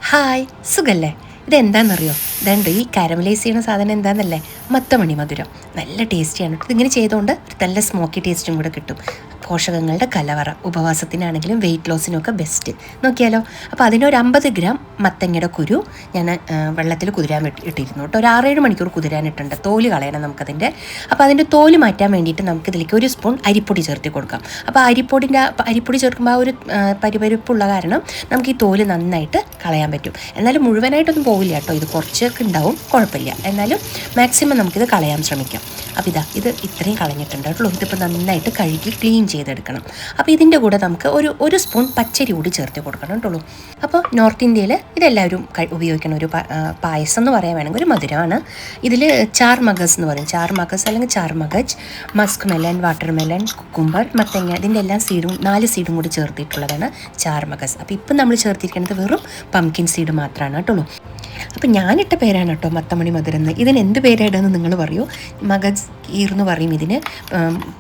Hi, സുഖല്ലേ? ഇതെന്താണെന്നറിയോ? ഇതുണ്ട് ഈ കാരമലൈസ് ചെയ്യുന്ന സാധനം എന്താണെന്നല്ലേ? മത്തമണി മധുരം. നല്ല ടേസ്റ്റിയാണ്. ഇതിങ്ങനെ ചെയ്തുകൊണ്ട് ഒരു നല്ല സ്മോക്കി ടേസ്റ്റും കൂടെ കിട്ടും. പോഷകങ്ങളുടെ കലവറ. ഉപവാസത്തിനാണെങ്കിലും വെയിറ്റ് ലോസിനും ഒക്കെ ബെസ്റ്റ്. നോക്കിയാലോ? അപ്പോൾ അതിനൊരു 50 ഗ്രാം മത്തങ്ങയുടെ കുരു ഞാൻ വെള്ളത്തിൽ കുതിരാൻ ഇട്ടിരുന്നു കേട്ടോ. ഒരു 6-7 മണിക്കൂർ കുതിരാനിട്ടുണ്ട്. തോല് കളയണം നമുക്കതിൻ്റെ. അപ്പോൾ അതിൻ്റെ തോല് മാറ്റാൻ വേണ്ടിയിട്ട് നമുക്കിതിലേക്ക് 1 സ്പൂൺ അരിപ്പൊടി ചേർത്ത് കൊടുക്കാം. അപ്പോൾ അരിപ്പൊടി ചേർക്കുമ്പോൾ ആ ഒരു പരിപരിപ്പുള്ള കാരണം നമുക്ക് ഈ തോല് നന്നായിട്ട് കളയാൻ പറ്റും. എന്നാലും മുഴുവനായിട്ടൊന്നും പോവില്ല കേട്ടോ. ഇത് കുറച്ചൊക്കെ ഉണ്ടാവും, കുഴപ്പമില്ല. എന്നാലും മാക്സിമം നമുക്കിത് കളയാൻ ശ്രമിക്കാം. അപ്പോൾ ഇത് ഇത്രയും കളഞ്ഞിട്ടുണ്ട് കേട്ടോ. ഇതിപ്പോൾ നന്നായിട്ട് കഴുകി ക്ലീൻ ചെയ്തെടുക്കണം. അപ്പോൾ ഇതിൻ്റെ കൂടെ നമുക്ക് ഒരു സ്പൂൺ പച്ചരി കൂടി ചേർത്ത് കൊടുക്കണം കേട്ടോ. അപ്പോൾ നോർത്ത് ഇന്ത്യയിൽ ഇതെല്ലാവരും ഉപയോഗിക്കുന്ന ഒരു പായസം എന്ന് പറയാൻ വേണമെങ്കിൽ ഒരു മധുരമാണ്. ഇതിൽ ചാർ മഗസ് എന്ന് പറയും. ചാർ മഗസ് അല്ലെങ്കിൽ ചാർ മഗജ്, muskmelon, watermelon, cucumber, മത്തങ്ങ, ഇതിൻ്റെ എല്ലാ സീഡും 4 സീഡും കൂടി ചേർത്തിട്ടുള്ളതാണ് ചാർ മഗസ്. അപ്പോൾ ഇപ്പം നമ്മൾ ചേർത്തിരിക്കുന്നത് വെറും പംകിൻ സീഡ് മാത്രമാണ് കേട്ടോ. അപ്പം ഞാനിട്ട പേരാണ് കേട്ടോ മത്തമണി മധുരം എന്ന്. ഇതിന് എന്ത് പേരായിട്ടെന്ന് നിങ്ങൾ പറയൂ. മഗജ് കീർ എന്ന് പറയും ഇതിന്.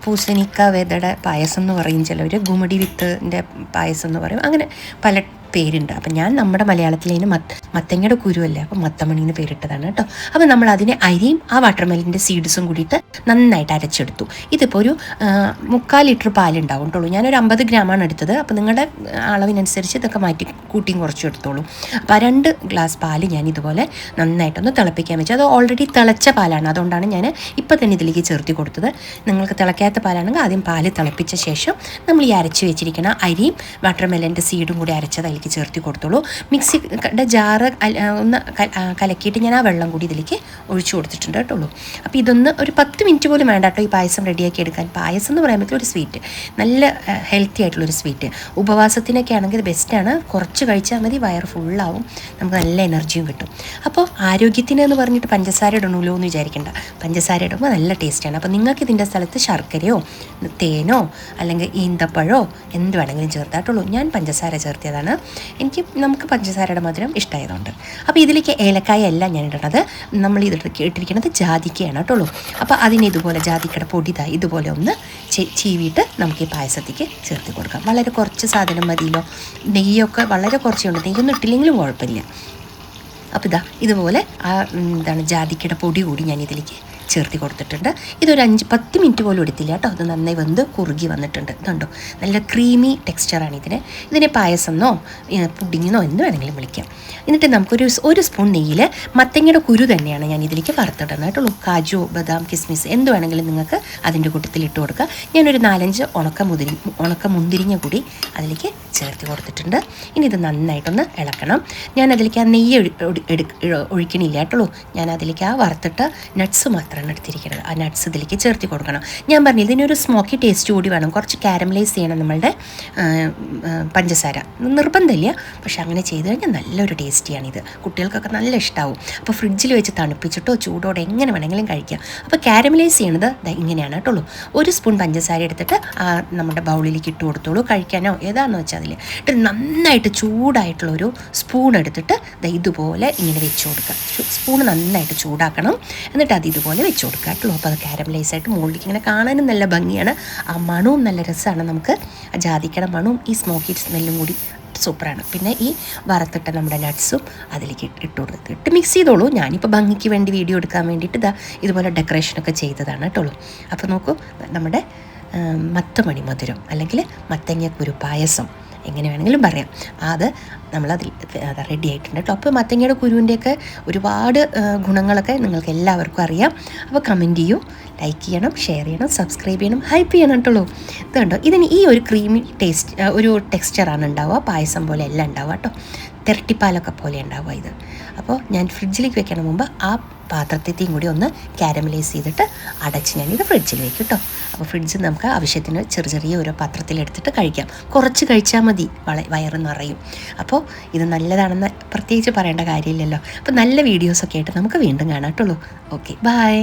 പൂസനിക്ക വേദയുടെ പായസം എന്ന് പറയും ചിലവർ. ഗുമടി വിത്തിൻ്റെ പായസം എന്ന് പറയും. അങ്ങനെ പല പേരുണ്ട്. അപ്പം ഞാൻ നമ്മുടെ മലയാളത്തിൽ അതിന് മത്തങ്ങയുടെ കുരുവല്ലേ, അപ്പം മത്തമണിന്ന് പേരിട്ടതാണ് കേട്ടോ. അപ്പം നമ്മൾ അതിനെ അരിയും ആ വാട്ടർമെലിൻ്റെ സീഡ്സും കൂടിയിട്ട് നന്നായിട്ട് അരച്ചെടുത്തു. ഇതിപ്പോൾ ഒരു 3/4 ലിറ്റർ പാലുണ്ടാവും കേട്ടോ. ഞാനൊരു 50 ഗ്രാമാണ് എടുത്തത്. അപ്പോൾ നിങ്ങളുടെ അളവിനനുസരിച്ച് ഇതൊക്കെ മാറ്റി കൂട്ടിയും കുറച്ചും എടുത്തോളൂ. അപ്പോൾ ആ 2 ഗ്ലാസ് പാല് ഞാൻ ഇതുപോലെ നന്നായിട്ടൊന്ന് തിളപ്പിക്കാൻ വെച്ചു. അത് ഓൾറെഡി തിളച്ച പാലാണ്, അതുകൊണ്ടാണ് ഞാൻ ഇപ്പം തന്നെ ഇതിലേക്ക് ചേർത്തി കൊടുത്തത്. നിങ്ങൾക്ക് തിളക്കാത്ത പാലാണെങ്കിൽ ആദ്യം പാല് തിളപ്പിച്ച ശേഷം നമ്മൾ ഈ അരച്ച് വെച്ചിരിക്കുന്ന അരിയും വാട്ടർമെലൻ്റെ സീഡും കൂടി അരച്ചത് അതിലേക്ക് ചേർത്തി കൊടുത്തോളൂ. മിക്സിയുടെ ജാറ് ഒന്ന് കലക്കിയിട്ട് ഞാൻ ആ വെള്ളം കൂടി ഇതിലേക്ക് ഒഴിച്ചു കൊടുത്തിട്ടുണ്ട് കേട്ടോ. അപ്പോൾ ഇതൊന്ന് ഒരു 10 മിനിറ്റ് പോലും വേണ്ട കേട്ടോ ഈ പായസം റെഡിയാക്കി എടുക്കാൻ. പായസം എന്ന് പറയുമ്പോൾ ഒരു സ്വീറ്റ്, നല്ല ഹെൽത്തി ആയിട്ടുള്ളൊരു സ്വീറ്റ്. ഉപവാസത്തിനൊക്കെ ആണെങ്കിൽ ഇത് ബെസ്റ്റാണ്. കുറച്ച് കഴിച്ചാൽ മതി, വയറ് ഫുള്ളാവും, നമുക്ക് നല്ല എനർജിയും കിട്ടും. അപ്പോൾ ആരോഗ്യത്തിന് എന്ന് പറഞ്ഞിട്ട് പഞ്ചസാര ഇടണമല്ലോ എന്ന് വിചാരിക്കേണ്ട. പഞ്ചസാര ഇടുമ്പോൾ നല്ല ടേസ്റ്റാണ്. അപ്പോൾ നിങ്ങൾക്ക് ഇതിൻ്റെ സ്ഥലത്ത് ശർക്കരയോ തേനോ അല്ലെങ്കിൽ ഈന്തപ്പഴമോ എന്ത് വേണമെങ്കിലും ചേർത്താട്ടുള്ളൂ. ഞാൻ പഞ്ചസാര ചേർത്തിയതാണ്. നമുക്ക് പഞ്ചസാരയുടെ മധുരം ഇഷ്ടമായതുകൊണ്ട്. അപ്പോൾ ഇതിലേക്ക് ഏലക്കായ അല്ല ഞാൻ ഇടണത്. നമ്മൾ ഇട്ടിരിക്കുന്നത് ജാതിക്കയാണ് കേട്ടോ. അപ്പോൾ അതിന് ഇതുപോലെ ജാതിക്കയുടെ പൊടി ഇതുപോലെ ഒന്ന് ചീവിയിട്ട് നമുക്ക് ഈ പായസത്തേക്ക് ചേർത്ത് കൊടുക്കാം. വളരെ കുറച്ച് സാധനം മതിയല്ലോ. നെയ്യൊക്കെ വളരെ കുറച്ചുണ്ട്, നെയ്യൊന്നും ഇട്ടില്ലെങ്കിലും കുഴപ്പമില്ല. അപ്പോൾ ഇതുപോലെ ജാതിക്കയുടെ പൊടി കൂടി ഞാൻ ഇതിലേക്ക് ചേർത്തി കൊടുത്തിട്ടുണ്ട്. ഇതൊരു 5-10 മിനിറ്റ് പോലും എടുത്തില്ല കേട്ടോ. അത് നന്നായി വെന്ത് കുറുകി വന്നിട്ടുണ്ട്. ഇതുണ്ടോ, നല്ല ക്രീമി ടെക്സ്ചറാണ് ഇതിനെ പായസമെന്നോ പുഡിങ്ങെന്നോ എന്ത് വേണമെങ്കിലും വിളിക്കാം. എന്നിട്ട് നമുക്കൊരു സ്പൂൺ നെയ്യിൽ മത്തങ്ങയുടെ കുരു തന്നെയാണ് ഞാൻ ഇതിലേക്ക് വറുത്തിടുന്നത് കേട്ടോ. കാജു, ബദാം, കിസ്മിസ് എന്ത് വേണമെങ്കിലും നിങ്ങൾക്ക് അതിൻ്റെ കൂട്ടത്തിൽ ഇട്ട് കൊടുക്കുക. ഞാനൊരു 4-5 ഉണക്ക മുന്തിരിങ്ങ കൂടി അതിലേക്ക് ചേർത്ത് കൊടുത്തിട്ടുണ്ട്. ഇനി ഇത് നന്നായിട്ടൊന്ന് ഇളക്കണം. ഞാൻ അതിലേക്ക് ആ നെയ്യ് ഒഴിക്കണില്ല കേട്ടോ. ഞാൻ അതിലേക്ക് ആ വറുത്തിട്ട് നട്ട്സ് മാത്രമാണ് എടുത്തിരിക്കുന്നത്. ആ നട്ട്സ് ഇതിലേക്ക് ചേർത്ത് കൊടുക്കണം. ഞാൻ പറഞ്ഞു ഇതിനൊരു സ്മോക്കി ടേസ്റ്റ് കൂടി വേണം. കുറച്ച് കാരമലൈസ് ചെയ്യണം നമ്മളുടെ പഞ്ചസാര. നിർബന്ധമില്ല, പക്ഷെ അങ്ങനെ ചെയ്ത് കഴിഞ്ഞാൽ നല്ലൊരു ടേസ്റ്റിയാണിത്. കുട്ടികൾക്കൊക്കെ നല്ല ഇഷ്ടമാവും. അപ്പോൾ ഫ്രിഡ്ജിൽ വെച്ച് തണുപ്പിച്ചിട്ടോ ചൂടോടെ എങ്ങനെ വേണമെങ്കിലും കഴിക്കാം. അപ്പോൾ കാരമലൈസ് ചെയ്യണത് ഇങ്ങനെയാണ് കേട്ടോ. 1 സ്പൂൺ പഞ്ചസാര എടുത്തിട്ട് നമ്മുടെ ബൗളിലേക്ക് ഇട്ട് കൊടുത്തോളൂ. കഴിക്കാനോ ഏതാണെന്ന് വെച്ചാൽ അതിൽ ഇട്ട് നന്നായിട്ട് ചൂടായിട്ടുള്ളൊരു സ്പൂൺ എടുത്തിട്ട് ഇതുപോലെ ഇങ്ങനെ വെച്ച് കൊടുക്കുക. സ്പൂൺ നന്നായിട്ട് ചൂടാക്കണം. എന്നിട്ട് ഇതുപോലെ വെച്ച് കൊടുക്കുക കേട്ടോ. അപ്പോൾ അത് കാരമലൈസായിട്ട് മുകളിലേക്ക് ഇങ്ങനെ കാണാനും നല്ല ഭംഗിയാണ്. ആ മണവും നല്ല രസമാണ്. നമുക്ക് ആ ജാതിക്കയുടെ മണവും ഈ സ്മോക്കി സ്മെല്ലും കൂടി സൂപ്പറാണ്. പിന്നെ ഈ വറുത്തിട്ട നമ്മുടെ നട്ട്സും അതിലേക്ക് ഇട്ട് മിക്സ് ചെയ്തോളൂ. ഞാനിപ്പോൾ ഭംഗിക്ക് വേണ്ടി വീഡിയോ എടുക്കാൻ വേണ്ടിയിട്ട് ഇതുപോലെ ഡെക്കറേഷനൊക്കെ ചെയ്തതാണ് കേട്ടോ. അപ്പോൾ നോക്കൂ, നമ്മുടെ മത്തമണി മധുരം അല്ലെങ്കിൽ മത്തങ്ങക്കുരു പായസം എങ്ങനെ വേണമെങ്കിലും പറയാം. നമ്മളതിൽ റെഡി ആയിട്ടുണ്ട് കേട്ടോ. അപ്പോൾ മത്തങ്ങയുടെ കുരുവിൻ്റെയൊക്കെ ഒരുപാട് ഗുണങ്ങളൊക്കെ നിങ്ങൾക്ക് എല്ലാവർക്കും അറിയാം. അപ്പോൾ കമൻറ്റ് ചെയ്യൂ, ലൈക്ക് ചെയ്യണം, ഷെയർ ചെയ്യണം, സബ്സ്ക്രൈബ് ചെയ്യണം, ഹൈപ്പ് ചെയ്യണം കേട്ടോ. ഇതുണ്ടോ, ഇതിന് ഈ ഒരു ക്രീമി ഒരു ടെക്സ്ചറാണ് ഉണ്ടാവുക. പായസം പോലെ എല്ലാം ഉണ്ടാവുക കേട്ടോ. തിരട്ടിപ്പാലൊക്കെ പോലെ ഉണ്ടാവുക ഇത്. അപ്പോൾ ഞാൻ ഫ്രിഡ്ജിലേക്ക് വെക്കണ മുമ്പ് ആ പാത്രത്തെയും കൂടി ഒന്ന് കാരമലൈസ് ചെയ്തിട്ട് അടച്ച് ഞാനിത് ഫ്രിഡ്ജിൽ വെക്കും കേട്ടോ. അപ്പോൾ ഫ്രിഡ്ജിൽ നമുക്ക് ആവശ്യത്തിന് ചെറിയ ഓരോ പാത്രത്തിലെടുത്തിട്ട് കഴിക്കാം. കുറച്ച് കഴിച്ചാൽ മതി, വയറ് നിറയും. അപ്പോൾ ഇത് നല്ലതാണെന്ന് പ്രത്യേകിച്ച് പറയേണ്ട കാര്യമില്ലല്ലോ. അപ്പോൾ നല്ല വീഡിയോസൊക്കെ ആയിട്ട് നമുക്ക് വീണ്ടും കാണാം കേട്ടോ. Okay, by.